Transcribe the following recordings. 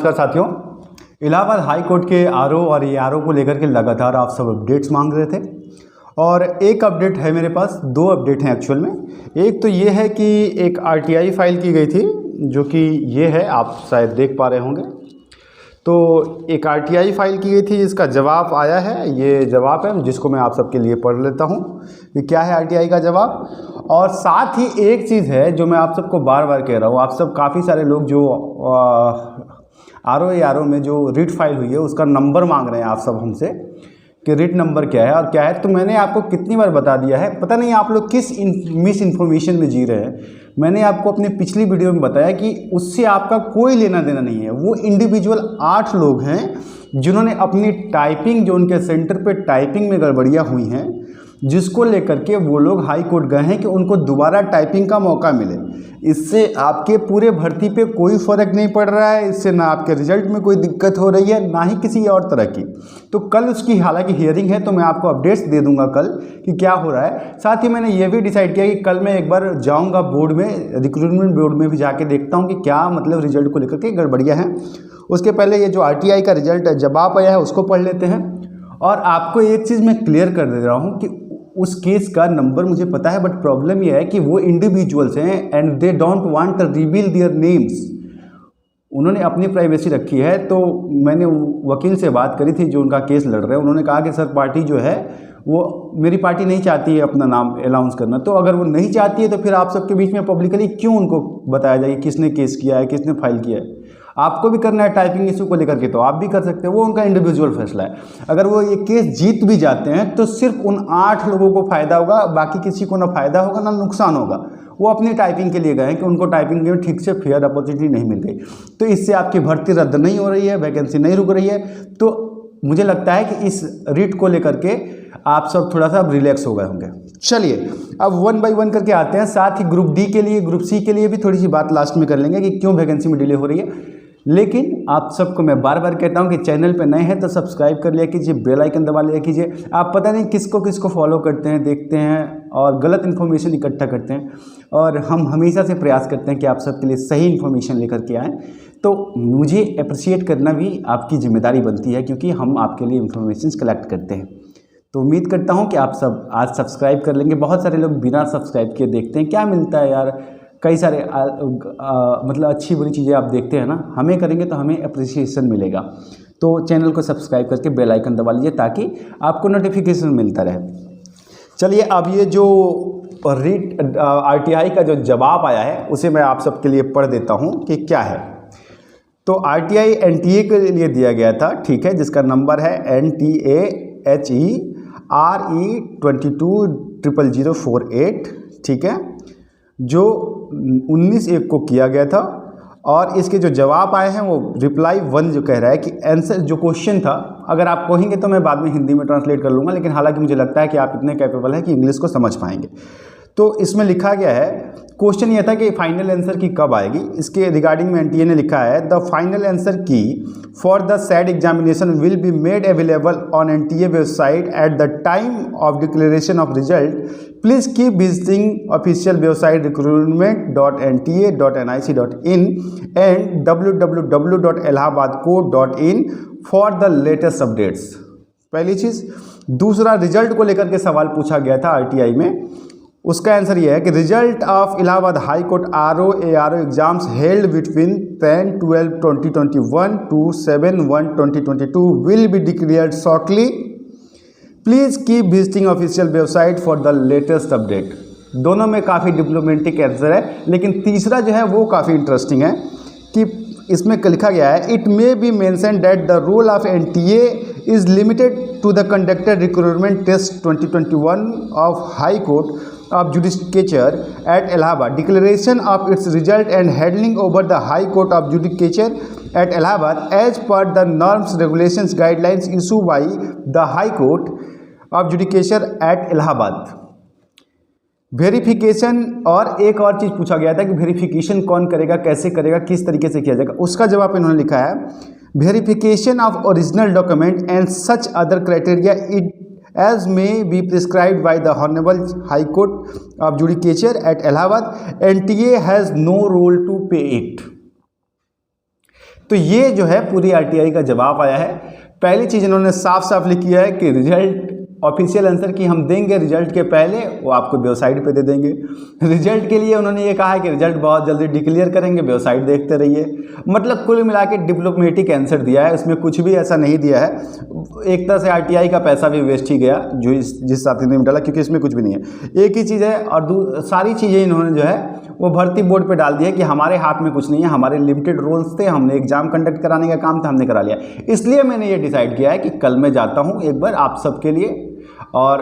नमस्कार साथियों, Allahabad high court के आरओ और एआरओ को लेकर के लगातार आप सब अपडेट्स मांग रहे थे और एक अपडेट है मेरे पास, दो अपडेट हैं एक्चुअल में। एक तो ये है कि एक आरटीआई फाइल की गई थी, जो कि ये है, आप शायद देख पा रहे होंगे। तो एक आरटीआई फाइल की गई थी, इसका जवाब आया है। ये जवाब है जिसको मैं आप सबके लिए पढ़ लेता हूँ कि क्या है आरटीआई का जवाब। और साथ ही एक चीज़ है जो मैं आप सबको बार बार कह रहा हूँ, आप सब काफ़ी सारे लोग जो आरओ में जो रिट फाइल हुई है उसका नंबर मांग रहे हैं आप सब हमसे कि रिट नंबर क्या है और क्या है। तो मैंने आपको कितनी बार बता दिया है, पता नहीं आप लोग किस मिस इन्फॉर्मेशन में जी रहे हैं। मैंने आपको अपनी पिछली वीडियो में बताया कि उससे आपका कोई लेना देना नहीं है। वो इंडिविजुअल 8 लोग हैं जिन्होंने अपनी टाइपिंग, जो उनके सेंटर पे टाइपिंग में गड़बड़ियाँ हुई हैं, जिसको लेकर के वो लोग हाई कोर्ट गए हैं कि उनको दोबारा टाइपिंग का मौका मिले। इससे आपके पूरे भर्ती पे कोई फ़र्क नहीं पड़ रहा है, इससे ना आपके रिजल्ट में कोई दिक्कत हो रही है, ना ही किसी और तरह की। तो कल उसकी हालांकि हियरिंग है, तो मैं आपको अपडेट्स दे दूंगा कल कि क्या हो रहा है। साथ ही मैंने ये भी डिसाइड किया कि कल मैं एक बार जाऊँगा बोर्ड में, रिक्रूटमेंट बोर्ड में भी जाके देखता हूँ कि क्या मतलब रिजल्ट को लेकर के गड़बड़ियाँ हैं। उसके पहले ये जो आरटीआई का रिजल्ट जवाब आया है उसको पढ़ लेते हैं। और आपको एक चीज़ मैं क्लियर कर दे रहा हूँ कि उस केस का नंबर मुझे पता है, बट प्रॉब्लम यह है कि वो इंडिविजुअल्स हैं and they don't want to reveal their names. उन्होंने अपनी प्राइवेसी रखी है। तो मैंने वकील से बात करी थी जो उनका केस लड़ रहे हैं, उन्होंने कहा कि सर पार्टी जो है वो, मेरी पार्टी नहीं चाहती है अपना नाम अनाउंस करना। तो अगर वो नहीं चाहती है तो फिर आप सबके बीच में पब्लिकली क्यों उनको बताया जाए किसने केस किया है, किसने फाइल किया है। आपको भी करना है टाइपिंग इशू को लेकर के तो आप भी कर सकते हैं, वो उनका इंडिविजुअल फैसला है। अगर वो ये केस जीत भी जाते हैं तो सिर्फ उन 8 लोगों को फ़ायदा होगा, बाकी किसी को ना फ़ायदा होगा ना नुकसान होगा। वो अपनी टाइपिंग के लिए गए हैं कि उनको टाइपिंग में ठीक से फेयर अपॉर्चुनिटी नहीं मिल गई, तो इससे आपकी भर्ती रद्द नहीं हो रही है, वैकेंसी नहीं रुक रही है। तो मुझे लगता है कि इस रिट को लेकर के आप सब थोड़ा सा रिलैक्स हो गए होंगे। चलिए अब 1 बाय 1 करके आते हैं। साथ ही ग्रुप डी के लिए, ग्रुप सी के लिए भी थोड़ी सी बात लास्ट में कर लेंगे कि क्यों वैकेंसी में डिले हो रही है। लेकिन आप सबको मैं बार बार कहता हूं कि चैनल पे नए हैं तो सब्सक्राइब कर लिया कीजिए, बेल आइकन दबा लिया कीजिए। आप पता नहीं किसको किसको फॉलो करते हैं, देखते हैं और गलत इन्फॉर्मेशन इकट्ठा करते हैं, और हम हमेशा से प्रयास करते हैं कि आप सबके लिए सही इन्फॉर्मेशन लेकर के आएँ। तो मुझे अप्रिशिएट करना भी आपकी जिम्मेदारी बनती है, क्योंकि हम आपके लिए इन्फॉर्मेशन कलेक्ट करते हैं। तो उम्मीद करता हूँ कि आप सब आज सब्सक्राइब कर लेंगे। बहुत सारे लोग बिना सब्सक्राइब किए देखते हैं, क्या मिलता है यार, कई सारे मतलब अच्छी बुरी चीज़ें आप देखते हैं ना, हमें करेंगे तो हमें अप्रिसिएशन मिलेगा। तो चैनल को सब्सक्राइब करके बेल आइकन दबा लीजिए ताकि आपको नोटिफिकेशन मिलता रहे। चलिए अब ये जो रिट आरटीआई का जो जवाब आया है उसे मैं आप सबके लिए पढ़ देता हूँ कि क्या है। तो आरटीआई एनटीए के लिए दिया गया था, ठीक है, जिसका नंबर है NTAHERE 22000048, ठीक है, जो 19/1 को किया गया था। और इसके जो जवाब आए हैं वो रिप्लाई 1 जो कह रहा है कि आंसर जो क्वेश्चन था, अगर आप कहेंगे तो मैं बाद में हिंदी में ट्रांसलेट कर लूँगा, लेकिन हालांकि मुझे लगता है कि आप इतने कैपेबल हैं कि इंग्लिश को समझ पाएंगे। तो इसमें लिखा गया है, क्वेश्चन ये था कि फाइनल आंसर की कब आएगी। इसके रिगार्डिंग में एनटीए ने लिखा है, द फाइनल आंसर की for the said examination will be made available on NTA website at the time of declaration of result. Please keep visiting official website recruitment.nta.nic.in and www.allahabadcourt.in for the latest updates. पहली चीज़। दूसरा, result को लेकर के सवाल पूछा गया था RTI में, उसका आंसर यह है कि result of Allahabad high court RO ARO exams held between 10/12/2021 to 7/1/2022 will be declared shortly. Please keep visiting official website for the latest update. दोनों में काफ़ी डिप्लोमेटिक आंसर है, लेकिन तीसरा जो है वो काफ़ी इंटरेस्टिंग है कि इसमें लिखा गया है, it may be mention that the role of NTA is limited to the conducted recruitment test 2021 of high court of Judicature at Allahabad. Declaration of its result and handling over the High Court of Judicature at Allahabad as per the norms, regulations, guidelines issued by the High Court of Judicature at Allahabad. Verification, और एक और चीज़ पूछा गया था कि verification कौन करेगा, कैसे करेगा, किस तरीके से किया जाएगा। उसका जवाब इन्होंने लिखा है, verification of original document and such other criteria it as may be prescribed by the Honorable High Court of Judicature at Allahabad, NTA has no role to pay it. तो तो ये जो है पूरी आरटीआई का जवाब आया है। पहली चीज़ इन्होंने साफ साफ लिखी है कि रिजल्ट ऑफिशियल आंसर कि हम देंगे रिजल्ट के पहले, वो आपको वेबसाइट पे दे देंगे। रिजल्ट के लिए उन्होंने ये कहा है कि रिजल्ट बहुत जल्दी डिक्लेयर करेंगे, वेबसाइट देखते रहिए। मतलब कुल मिला के डिप्लोमेटिक आंसर दिया है, उसमें कुछ भी ऐसा नहीं दिया है। एक तरह से आरटीआई का पैसा भी वेस्ट ही गया जो जिस साथी ने डाला, क्योंकि इसमें कुछ भी नहीं है। एक ही चीज़ है और सारी चीज़ें इन्होंने जो है वो भर्ती बोर्ड पे डाल दी है कि हमारे हाथ में कुछ नहीं है, हमारे लिमिटेड रोल्स थे, हमने एग्जाम कंडक्ट कराने का काम था, हमने करा लिया। इसलिए मैंने ये डिसाइड किया है कि कल मैं जाता हूँ एक बार आप सबके लिए, और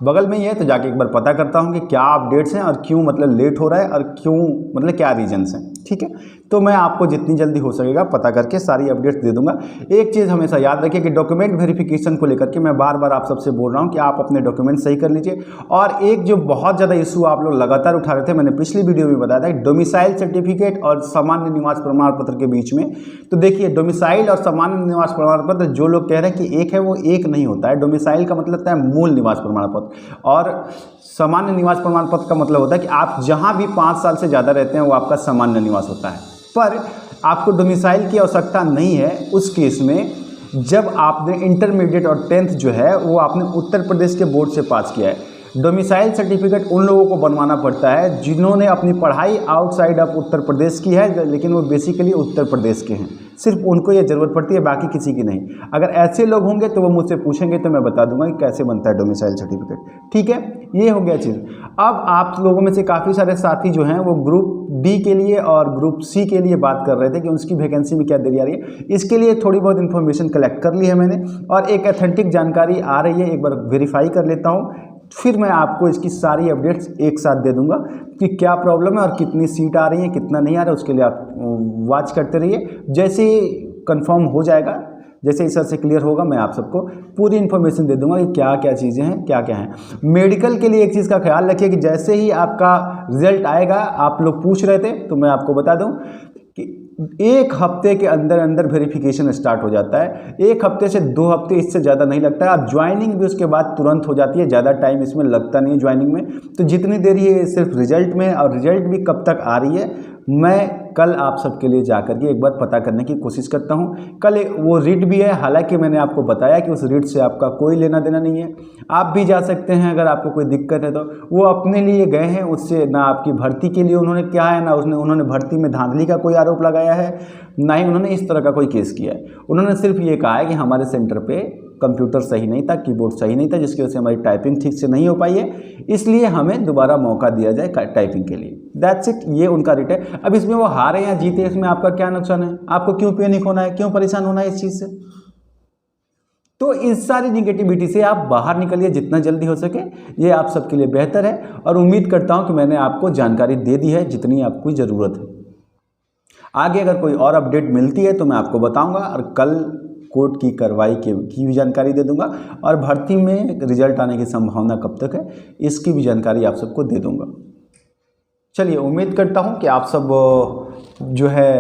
बगल में ही है तो जाके एक बार पता करता हूँ कि क्या अपडेट्स हैं और क्यों मतलब लेट हो रहा है और क्यों मतलब क्या रीजंस हैं। ठीक है, तो मैं आपको जितनी जल्दी हो सकेगा पता करके सारी अपडेट्स दे दूंगा। एक चीज़ हमेशा याद रखिए कि डॉक्यूमेंट वेरिफिकेशन को लेकर के मैं बार बार आप सबसे बोल रहा हूँ कि आप अपने डॉक्यूमेंट सही कर लीजिए। और एक जो बहुत ज़्यादा इशू आप लोग लगातार उठा रहे थे, मैंने पिछली वीडियो में बताया था, डोमिसाइल सर्टिफिकेट और सामान्य निवास प्रमाण पत्र के बीच में। तो देखिए, डोमिसाइल और सामान्य निवास प्रमाण पत्र जो लोग कह रहे हैं कि एक है, वो एक नहीं होता है। डोमिसाइल का मतलब होता है मूल निवास प्रमाण पत्र, और सामान्य निवास प्रमाण पत्र का मतलब होता है कि आप जहाँ भी 5 साल से ज़्यादा रहते हैं वो आपका सामान्य निवास होता है। पर आपको डोमिसाइल की आवश्यकता नहीं है उस केस में जब आपने इंटरमीडिएट और 10th जो है वो आपने उत्तर प्रदेश के बोर्ड से पास किया है। डोमिसाइल सर्टिफिकेट उन लोगों को बनवाना पड़ता है जिन्होंने अपनी पढ़ाई आउटसाइड ऑफ उत्तर प्रदेश की है, लेकिन वो बेसिकली उत्तर प्रदेश के हैं। सिर्फ उनको ये ज़रूरत पड़ती है, बाकी किसी की नहीं। अगर ऐसे लोग होंगे तो वो मुझसे पूछेंगे तो मैं बता दूंगा कि कैसे बनता है डोमिसाइल सर्टिफिकेट। ठीक है, ये हो गया चीज़। अब आप लोगों में से काफ़ी सारे साथी जो हैं वो ग्रुप डी के लिए और ग्रुप सी के लिए बात कर रहे थे कि उसकी वैकेंसी में क्या देरी आ रही है। इसके लिए थोड़ी बहुत इन्फॉर्मेशन कलेक्ट कर ली है मैंने, और एक ऑथेंटिक जानकारी आ रही है, एक बार वेरीफाई कर लेता हूँ, फिर मैं आपको इसकी सारी अपडेट्स एक साथ दे दूंगा कि क्या प्रॉब्लम है और कितनी सीट आ रही है, कितना नहीं आ रहा है। उसके लिए आप वॉच करते रहिए। जैसे ही कंफर्म हो जाएगा, जैसे इस तरह से क्लियर होगा, मैं आप सबको पूरी इन्फॉर्मेशन दे दूंगा कि क्या क्या चीज़ें हैं, क्या क्या हैं। मेडिकल के लिए एक चीज़ का ख्याल रखिए कि जैसे ही आपका रिजल्ट आएगा, आप लोग पूछ रहे थे तो मैं आपको बता दूं कि 1 हफ्ते के अंदर अंदर वेरिफिकेशन स्टार्ट हो जाता है। 1 हफ्ते से 2 हफ्ते, इससे ज़्यादा नहीं लगता है। अब ज्वाइनिंग भी उसके बाद तुरंत हो जाती है, ज़्यादा टाइम इसमें लगता नहीं है ज्वाइनिंग में। तो जितनी देरी है सिर्फ रिजल्ट में, और रिजल्ट भी कब तक आ रही है मैं कल आप सबके लिए जाकर के एक बार पता करने की कोशिश करता हूं। कल वो रीट भी है, हालांकि मैंने आपको बताया कि उस रीट से आपका कोई लेना देना नहीं है। आप भी जा सकते हैं अगर आपको कोई दिक्कत है तो। वो अपने लिए गए हैं, उससे ना आपकी भर्ती के लिए उन्होंने क्या है, ना उन्होंने भर्ती में धांधली का कोई आरोप लगाया है, ना ही उन्होंने इस तरह का कोई केस किया है। उन्होंने सिर्फ ये कहा है कि हमारे सेंटर पे कंप्यूटर सही नहीं था, कीबोर्ड सही नहीं था, जिसकी वजह से हमारी टाइपिंग ठीक से नहीं हो पाई है, इसलिए हमें दोबारा मौका दिया जाए टाइपिंग के लिए। दैट्स इट, ये उनका रिट है। अब इसमें वो हारे या जीते, इसमें आपका क्या नुकसान है? आपको क्यों पैनिक होना है, क्यों परेशान होना है इस चीज़ से? तो इस सारी निगेटिविटी से आप बाहर निकलिए जितना जल्दी हो सके, ये आप सबके लिए बेहतर है। और उम्मीद करता हूँ कि मैंने आपको जानकारी दे दी है जितनी आपको ज़रूरत है। आगे अगर कोई और अपडेट मिलती है तो मैं आपको बताऊंगा, और कल कोर्ट की कार्रवाई की भी जानकारी दे दूंगा, और भर्ती में रिजल्ट आने की संभावना कब तक है इसकी भी जानकारी आप सबको दे दूंगा। चलिए, उम्मीद करता हूं कि आप सब जो है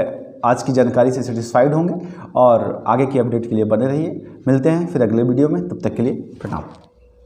आज की जानकारी से सेटिस्फाइड होंगे, और आगे की अपडेट के लिए बने रहिए। मिलते हैं फिर अगले वीडियो में, तब तक के लिए प्रणाम।